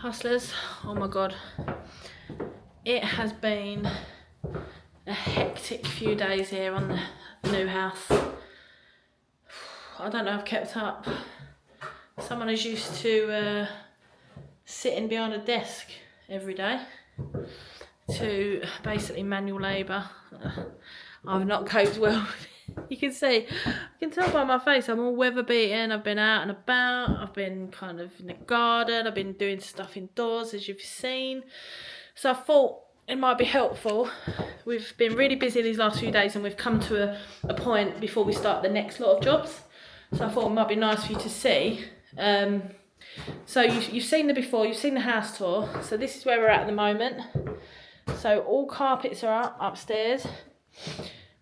Hustlers, oh my god, it has been a hectic few days here on the new house. I don't know if I've kept up. Someone is used to sitting behind a desk every day to basically manual labour. I've not coped well with it. You can see, I can tell by my face, I'm all weather beaten. I've been out and about, I've been kind of in the garden, I've been doing stuff indoors as you've seen. So I thought it might be helpful. We've been really busy these last few days and we've come to a point before we start the next lot of jobs. So I thought it might be nice for you to see. So you've seen the before, you've seen the house tour. So this is where we're at the moment. So all carpets are up upstairs.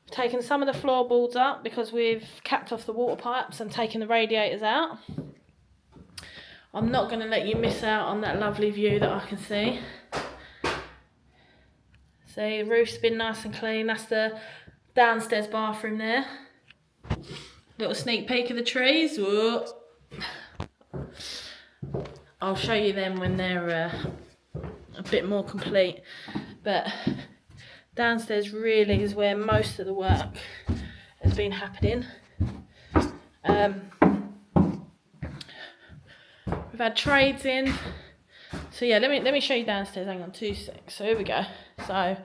We've taken some of the floorboards up because we've capped off the water pipes and taken the radiators out. I'm not going to let you miss out on that lovely view that I can see. See, the roof's been nice and clean. That's the downstairs bathroom there. Little sneak peek of the trees. Whoa. I'll show you them when they're a bit more complete. But downstairs really is where most of the work has been happening. We've had trades in. So yeah, let me show you downstairs. Hang on 2 seconds. So here we go. So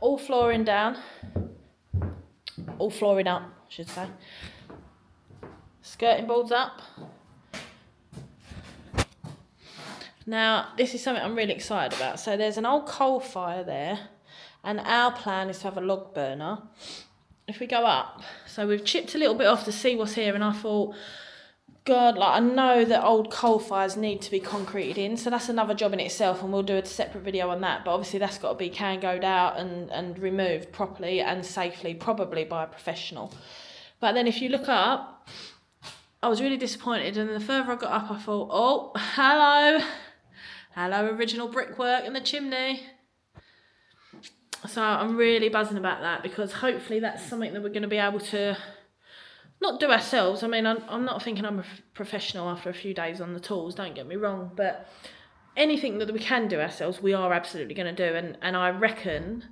all flooring down, all flooring up, I should say. Skirting boards up. Now, this is something I'm really excited about. So there's an old coal fire there, and our plan is to have a log burner. If we go up, so we've chipped a little bit off to see what's here, and I thought, God, like I know that old coal fires need to be concreted in, so that's another job in itself, and we'll do a separate video on that. But obviously that's got to be cangoed out and removed properly and safely, probably by a professional. But then if you look up, I was really disappointed, and the further I got up, I thought, oh, hello, original brickwork in the chimney. So I'm really buzzing about that because hopefully that's something that we're going to be able to not do ourselves. I mean, I'm not thinking I'm a professional after a few days on the tools, don't get me wrong, but anything that we can do ourselves, we are absolutely going to do. And I reckon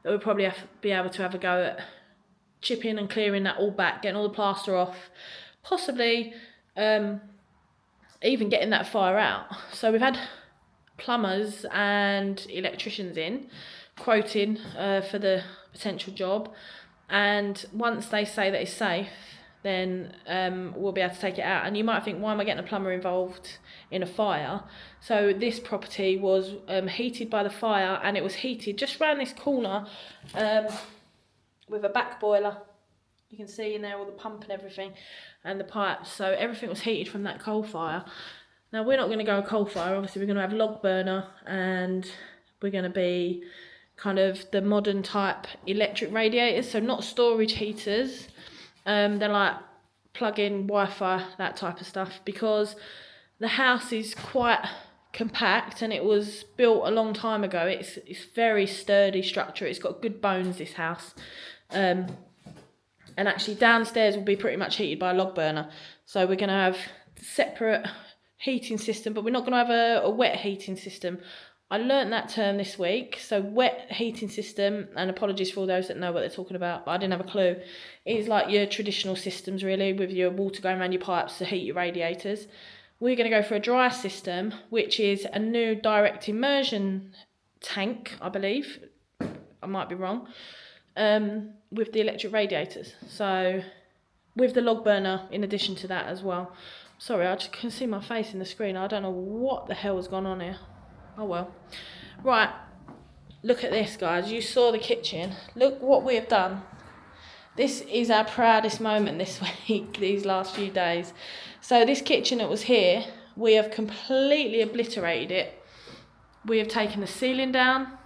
that we'll probably be able to have a go at chipping and clearing that all back, getting all the plaster off, possibly even getting that fire out. So we've had plumbers and electricians in quoting for the potential job, and once they say that it's safe, then we'll be able to take it out. And you might think, why am I getting a plumber involved in a fire? So this property was heated by the fire, and it was heated just round this corner with a back boiler. You can see in there all the pump and everything and the pipes, so everything was heated from that coal fire. Now we're not going to go coal fire, obviously we're going to have log burner, and we're going to be kind of the modern type electric radiators, so not storage heaters. They're like plug-in Wi-Fi, that type of stuff, because the house is quite compact and it was built a long time ago. It's very sturdy structure. It's got good bones, this house. And actually downstairs will be pretty much heated by a log burner. So we're going to have separate heating system, but we're not going to have a wet heating system. I learnt that term this week. So wet heating system, and apologies for all those that know what they're talking about, but I didn't have a clue. It's like your traditional systems really, with your water going around your pipes to heat your radiators. We're going to go for a dry system, which is a new direct immersion tank, I believe. I might be wrong. With the electric radiators. So with the log burner in addition to that as well. Sorry, I just can see my face in the screen. I don't know what the hell has gone on here. Oh well. Right, look at this, guys. You saw the kitchen. Look what we have done. This is our proudest moment this week, these last few days. So this kitchen that was here, we have completely obliterated it. We have taken the ceiling down.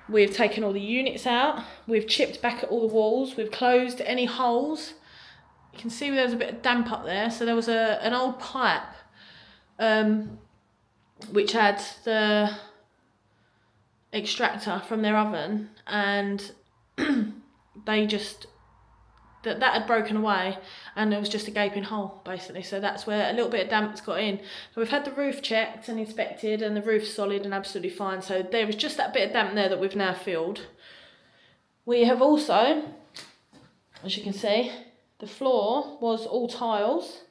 We've taken all the units out. We've chipped back at all the walls. We've closed any holes. You can see there's a bit of damp up there. So there was an old pipe which had the extractor from their oven, and they just that had broken away, and there was just a gaping hole basically. So that's where a little bit of damp's got in. So we've had the roof checked and inspected, and the roof's solid and absolutely fine. So there was just that bit of damp there that we've now filled. We have also, as you can see, the floor was all tiles.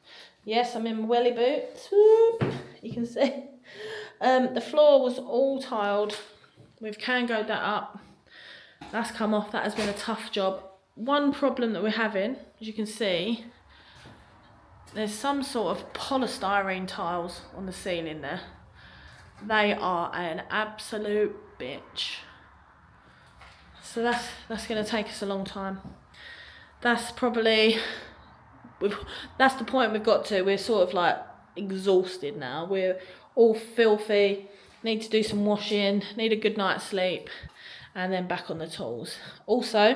Yes, I'm in my welly boots. Whoop, you can see. The floor was all tiled. We've Kangoed that up. That's come off. That has been a tough job. One problem that we're having, as you can see, there's some sort of polystyrene tiles on the ceiling there. They are an absolute bitch. So that's going to take us a long time. That's probably, that's the point we've got to. We're sort of like exhausted now. We're all filthy, need to do some washing, need a good night's sleep, and then back on the tools. Also,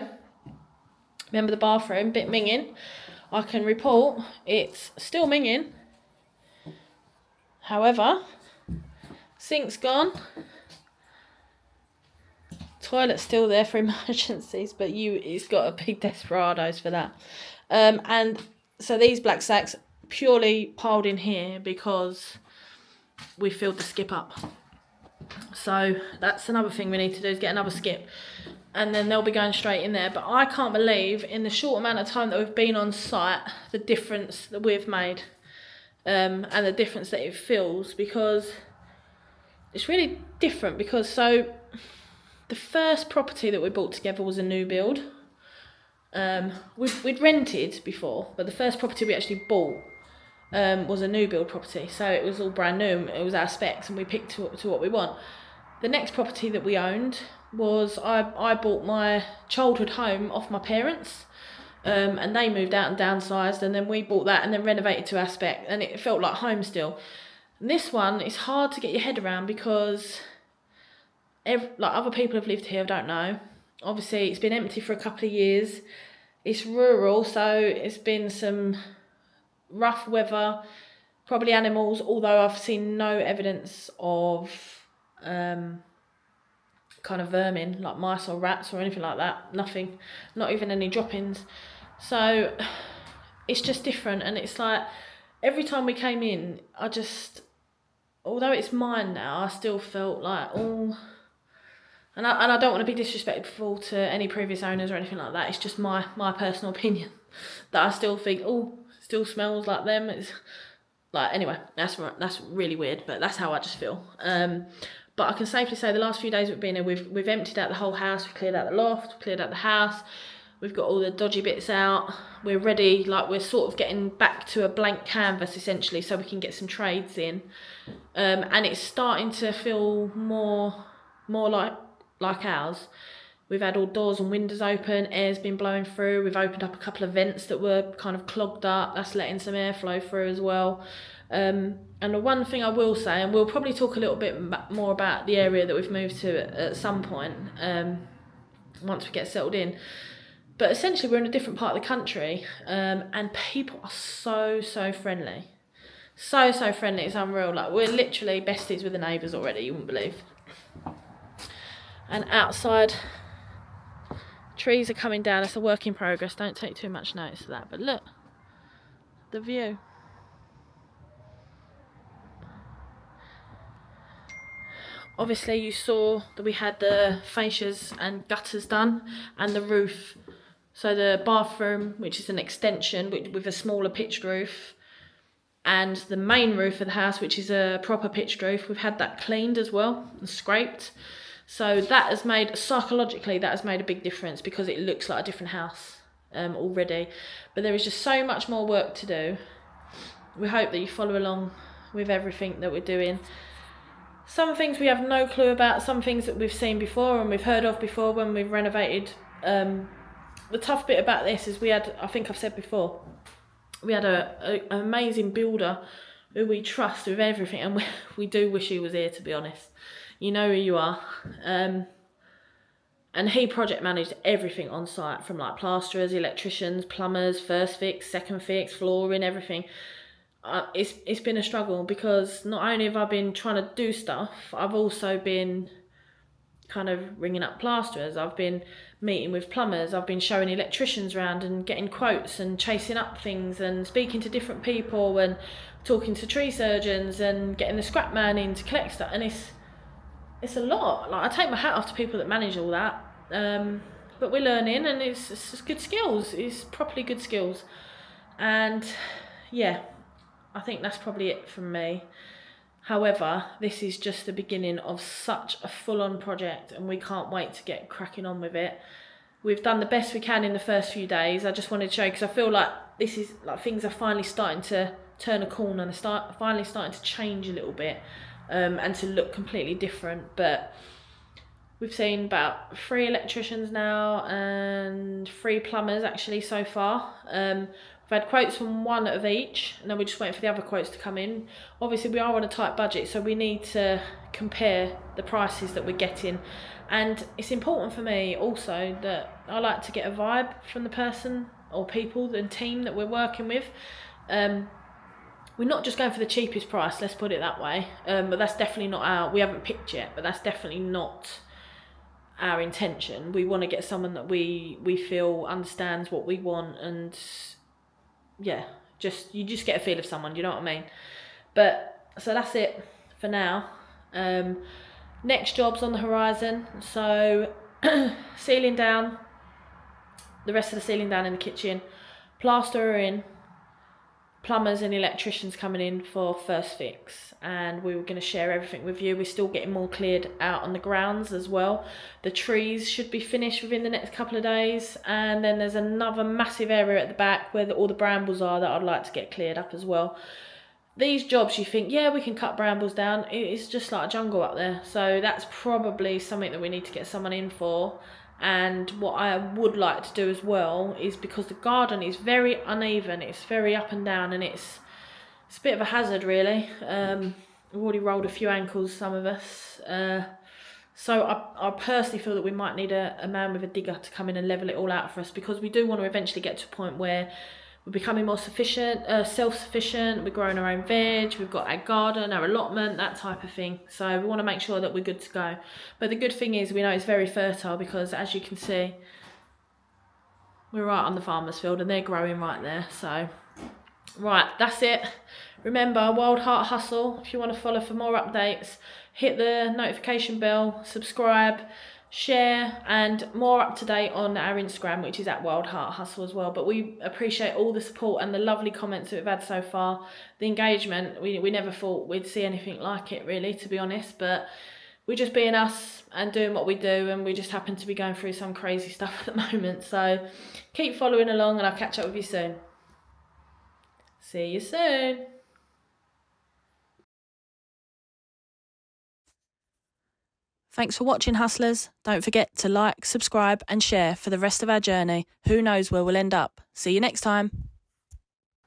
remember the bathroom, bit minging. I can report it's still minging. However, sink's gone. Toilet's still there for emergencies, but it's got a big Desperados for that. And so these black sacks purely piled in here because we filled the skip up. So that's another thing we need to do, is get another skip, and then they'll be going straight in there. But I can't believe, in the short amount of time that we've been on site, the difference that we've made, and the difference that it feels, because it's really different. Because so the first property that we bought together was a new build. We'd rented before, but the first property we actually bought was a new build property, so it was all brand new. It was our specs, and we picked to what we want. The next property that we owned was, I bought my childhood home off my parents, and they moved out and downsized, and then we bought that and then renovated to our spec, and it felt like home still. And this one is hard to get your head around because like other people have lived here, I don't know. Obviously, it's been empty for a couple of years. It's rural, so it's been some rough weather, probably animals, although I've seen no evidence of kind of vermin, like mice or rats or anything like that. Nothing, not even any droppings. So it's just different, and it's like every time we came in, although it's mine now, I still felt like, oh, and I don't want to be disrespectful to any previous owners or anything like that. It's just my personal opinion that I still think, oh, still smells like them. It's like, anyway, that's really weird, but that's how I just feel. But I can safely say the last few days we've been here, we've emptied out the whole house. We've cleared out the loft, we've cleared out the house. We've got all the dodgy bits out. We're ready, like we're sort of getting back to a blank canvas essentially, so we can get some trades in. And it's starting to feel more like ours. We've had all doors and windows open, air's been blowing through. We've opened up a couple of vents that were kind of clogged up. That's letting some airflow through as well. And the one thing I will say, and we'll probably talk a little bit more about the area that we've moved to at some point, once we get settled in. But essentially we're in a different part of the country, and people are so friendly. So friendly, it's unreal. Like, we're literally besties with the neighbours already, you wouldn't believe. And outside, trees are coming down. It's a work in progress. Don't take too much notice of that. But look, the view. Obviously, you saw that we had the fascias and gutters done, and the roof. So the bathroom, which is an extension with a smaller pitched roof, and the main roof of the house, which is a proper pitched roof, we've had that cleaned as well and scraped. So that has made, psychologically, that has made a big difference, because it looks like a different house already. But there is just so much more work to do. We hope that you follow along with everything that we're doing. Some things we have no clue about, some things that we've seen before and we've heard of before when we've renovated. The tough bit about this is we had, I think I've said before, we had an amazing builder who we trust with everything, and we do wish he was here, to be honest. You know who you are. And he project managed everything on site, from like plasterers, electricians, plumbers, first fix, second fix, flooring, everything. It's been a struggle, because not only have I been trying to do stuff, I've also been kind of ringing up plasterers, I've been meeting with plumbers, I've been showing electricians around and getting quotes and chasing up things and speaking to different people and talking to tree surgeons and getting the scrap man in to collect stuff. And it's a lot. Like, I take my hat off to people that manage all that. But we're learning, and it's good skills. It's properly good skills. And yeah, I think that's probably it from me. However, this is just the beginning of such a full-on project, and we can't wait to get cracking on with it. We've done the best we can in the first few days. I just wanted to show you, because I feel like this is like things are finally starting to turn a corner and finally starting to change a little bit, and to look completely different. But we've seen about 3 electricians now and 3 plumbers actually so far. We've had quotes from 1 of each, and then we're just waiting for the other quotes to come in. Obviously, we are on a tight budget, so we need to compare the prices that we're getting. And it's important for me also that I like to get a vibe from the person or people and team that we're working with. We're not just going for the cheapest price, let's put it that way. But that's definitely not we haven't picked yet, but that's definitely not our intention. We want to get someone that we feel understands what we want, and yeah, you just get a feel of someone, do you know what I mean? But so that's it for now. Next job's on the horizon, so sealing down, the rest of the ceiling down in the kitchen, plasterer in, plumbers and electricians coming in for first fix, and we were going to share everything with you. We're still getting more cleared out on the grounds as well. The trees should be finished within the next couple of days, and then there's another massive area at the back where all the brambles are that I'd like to get cleared up as well. These jobs, you think, yeah, we can cut brambles down, it's just like a jungle up there, so that's probably something that we need to get someone in for. And what I would like to do as well is, because the garden is very uneven, it's very up and down, and it's a bit of a hazard really. We've already rolled a few ankles, some of us. So I personally feel that we might need a man with a digger to come in and level it all out for us, because we do want to eventually get to a point where we're becoming more self-sufficient, we're growing our own veg, we've got our garden, our allotment, that type of thing. So we want to make sure that we're good to go. But the good thing is we know it's very fertile, because as you can see, we're right on the farmer's field and they're growing right there. So, right, that's it. Remember, Wild Heart Hustle. If you want to follow for more updates, hit the notification bell, subscribe, share, and more up to date on our Instagram, which is at Wild Heart Hustle as well. But we appreciate all the support and the lovely comments that we've had so far. The engagement, we never thought we'd see anything like it really, to be honest, but we're just being us and doing what we do, and we just happen to be going through some crazy stuff at the moment. So keep following along, and I'll catch up with you soon. See you soon. Thanks for watching, hustlers. Don't forget to like, subscribe and share for the rest of our journey. Who knows where we'll end up. See you next time.